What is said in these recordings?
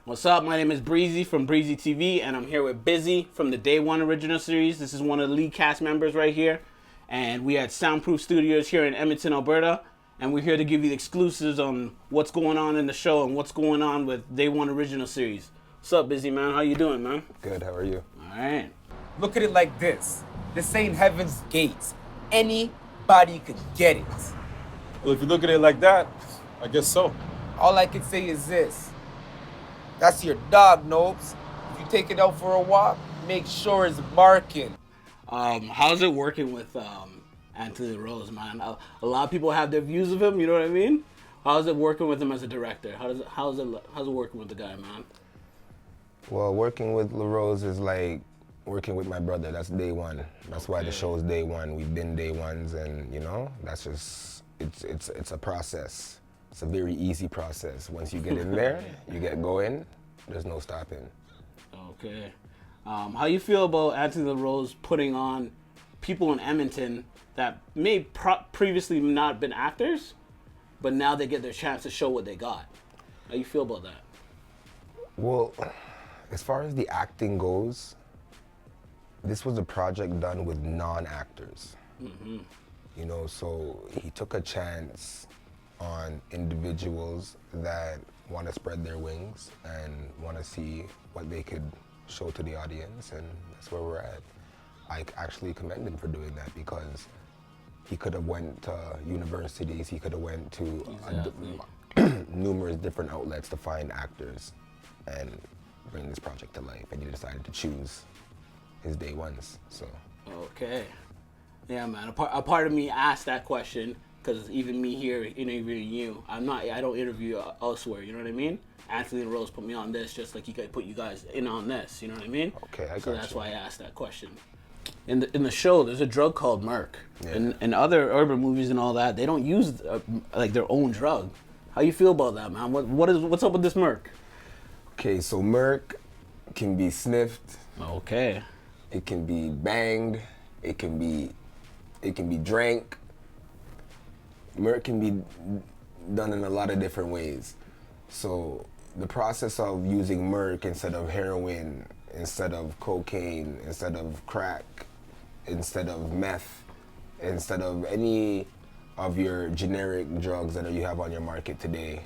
What's up? My name is Breezy from Breezy TV, and I'm here with Bizzy from the Day One original series. This is one of the lead cast members right here, and we at Soundproof Studios here in Edmonton, Alberta, and we're here to give you the exclusives on what's going on in the show and what's going on with Day One original series. What's up, Bizzy, man? How you doing, man? Good, how are you? All right. Look at it like this. This ain't heaven's gates. Anybody could get it. Well, if you look at it like that, I guess so. All I can say is this. That's your dog, Nopes. If you take it out for a walk, make sure it's barking. How's it working with Anthony Rose, man? A lot of people have their views of him. You know what I mean? How's it working with him as a director? How's it working with the guy, man? Well, working with LaRose is like working with my brother. That's day one. That's why the show's day one. We've been day ones, and you know, that's just it's a process. It's a very easy process. Once you get in there, you get going, there's no stopping. Okay. How you feel about Anthony LaRose putting on people in Edmonton that may previously not been actors, but now they get their chance to show what they got? How you feel about that? Well, as far as the acting goes, this was a project done with non-actors. Mm-hmm. You know, so he took a chance on individuals that want to spread their wings and want to see what they could show to the audience, and that's where we're at. I actually commend him for doing that because he could have went to universities, he could have went to numerous different outlets to find actors and bring this project to life, and he decided to choose his day ones. So okay, yeah, man. A part of me asked that question because even me here interviewing you, I don't interview elsewhere. You know what I mean? Anthony Rose put me on this just like he could put you guys in on this. You know what I mean? Okay, I got So that's you. why I asked that question. In the show, there's a drug called Merc. Yeah. In other urban movies and all that, they don't use like their own drug. How you feel about that, man? What's up with this Merc? okay, so Merc can be sniffed, Okay. it can be banged, it can be drank. Merc can be done in a lot of different ways. So the process of using Merc instead of heroin, instead of cocaine, instead of crack, instead of meth, instead of any of your generic drugs that you have on your market today,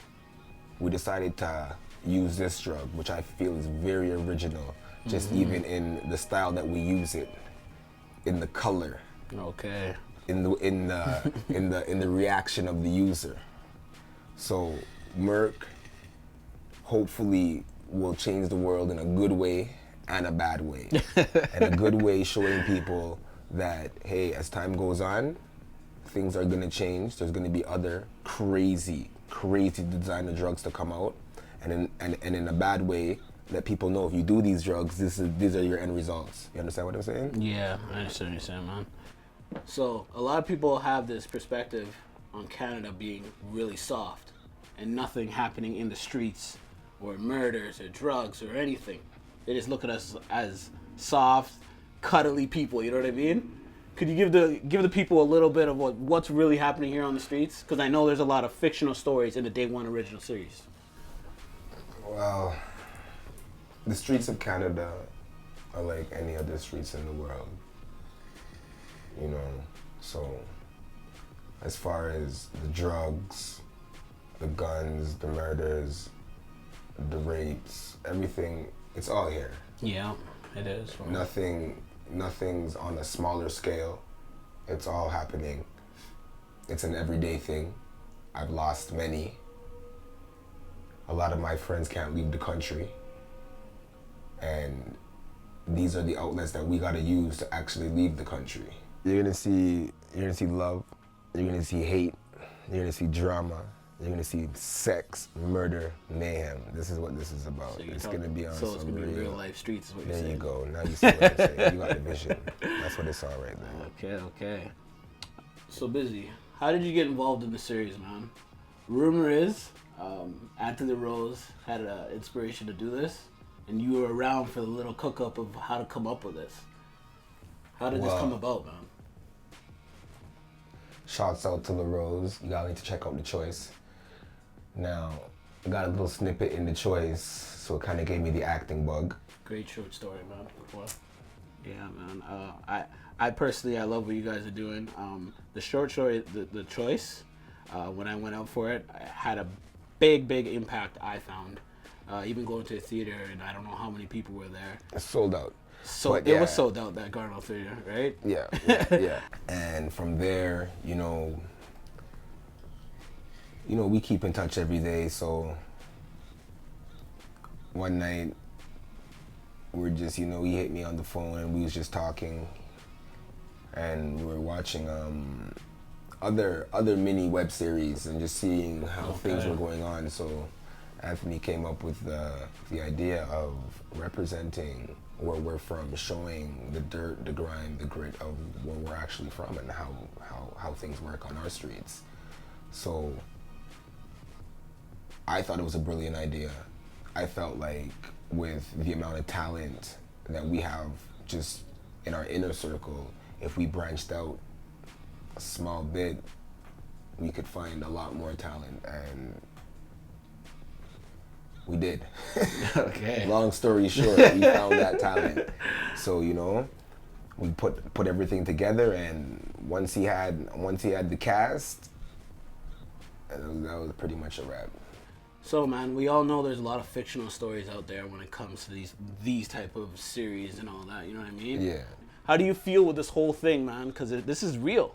we decided to use this drug, which I feel is very original, just even in the style that we use it, in the color, Okay. in the reaction of the user. So Merc hopefully will change the world in a good way and a bad way. And a good way showing people that, hey, as time goes on, things are gonna change. There's gonna be other crazy designer drugs to come out. And in a bad way, let people know if you do these drugs, these are your end results. You understand what I'm saying? Yeah, I understand what you're saying, man. So a lot of people have this perspective on Canada being really soft and nothing happening in the streets or murders or drugs or anything. They just look at us as soft, cuddly people. You know what I mean? Could you give the people a little bit of what's really happening here on the streets? Because I know there's a lot of fictional stories in the Day One original series. Well, the streets of Canada are like any other streets in the world. You know, so as far as the drugs, the guns, the murders, the rapes, everything, it's all here. Yeah, it is. Nothing's on a smaller scale. It's all happening. It's an everyday thing. I've lost many. A lot of my friends can't leave the country. And these are the outlets that we gotta use to actually leave the country. You're gonna see love, you're gonna see hate, you're gonna see drama, you're gonna see sex, murder, mayhem. This is what this is about. So it's gonna be on so it's some gonna be real life streets is what you're There saying. you go. Now you see what I'm saying. You got the vision. That's what it's all right there. Okay. So Bizzy, how did you get involved in the series, man? Rumor is, Anthony Rose had an inspiration to do this, and you were around for the little cook-up of how to come up with this. How did this come about, man? Shouts out to LaRose. You gotta need to check out The Choice. Now, I got a little snippet in The Choice so it kind of gave me the acting bug. Great short story, man. Well, yeah, man. I personally, I love what you guys are doing. The short story, the choice, when I went out for it, had a big impact. I found, even going to a theater, and I don't know how many people were there. It's sold out. So But it was sold out, that Cardinal Theater, right? Yeah. And from there, we keep in touch every day. So one night, we're just, he hit me on the phone and we was just talking, and we were watching other mini web series and just seeing how things were going on. So Anthony came up with the idea of representing where we're from, showing the dirt, the grind, the grit of where we're actually from and how things work on our streets. So I thought it was a brilliant idea. I felt like with the amount of talent that we have just in our inner circle, if we branched out a small bit, we could find a lot more talent, and we did. Okay. Long story short, we found that talent. So, we put everything together, and once he had the cast, that was pretty much a wrap. So, man, we all know there's a lot of fictional stories out there when it comes to these type of series and all that. You know what I mean? Yeah. How do you feel with this whole thing, man? Because this is real.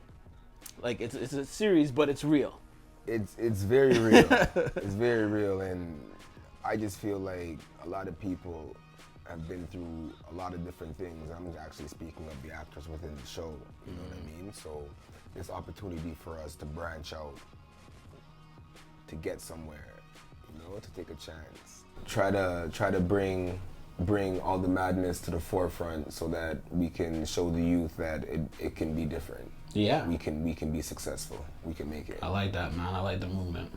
Like, it's a series, but it's real. It's very real. It's very real, and I just feel like a lot of people have been through a lot of different things. I'm actually speaking of the actors within the show. You know what I mean? So this opportunity for us to branch out, to get somewhere, to take a chance. Try to bring all the madness to the forefront so that we can show the youth that it can be different. Yeah. We can be successful. We can make it. I like that, man. I like the movement.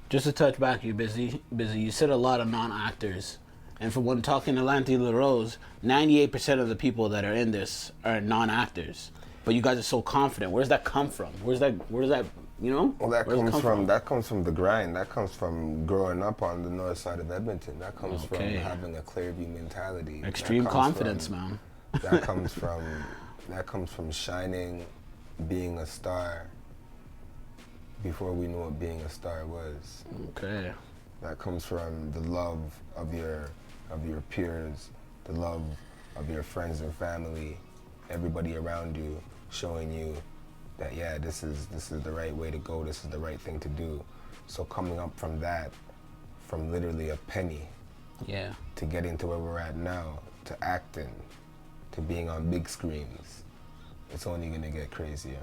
Just to touch back, you Bizzy. You said a lot of non-actors. And from when talking to Lanty LaRose, 98% of the people that are in this are non-actors. But you guys are so confident. Where's that come from? Where's that, Well, that comes from the grind. That comes from growing up on the north side of Edmonton. That comes from having a clear view mentality. Extreme confidence, man. That comes from shining, being a star before we knew what being a star was. Okay. That comes from the love of your peers, the love of your friends and family, everybody around you showing you that, yeah, this is the right way to go, this is the right thing to do. So coming up from that, from literally a penny, to getting to where we're at now, to acting, to being on big screens, it's only gonna get crazier.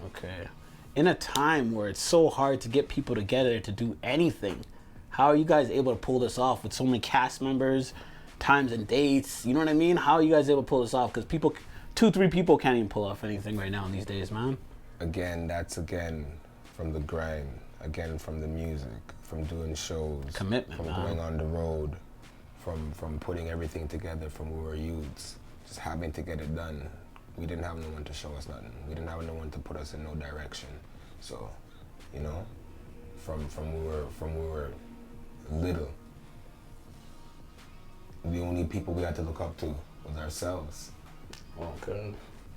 Okay. In a time where it's so hard to get people together to do anything, how are you guys able to pull this off with so many cast members, times and dates? You know what I mean? How are you guys able to pull this off? Because 2-3 people can't even pull off anything right now in these days, man. That's from the grind, from the music, from doing shows, commitment, from going on the road, from putting everything together from when we were youths, just having to get it done. We didn't have no one to show us nothing. We didn't have no one to put us in no direction. So, from we were little, the only people we had to look up to was ourselves. Okay.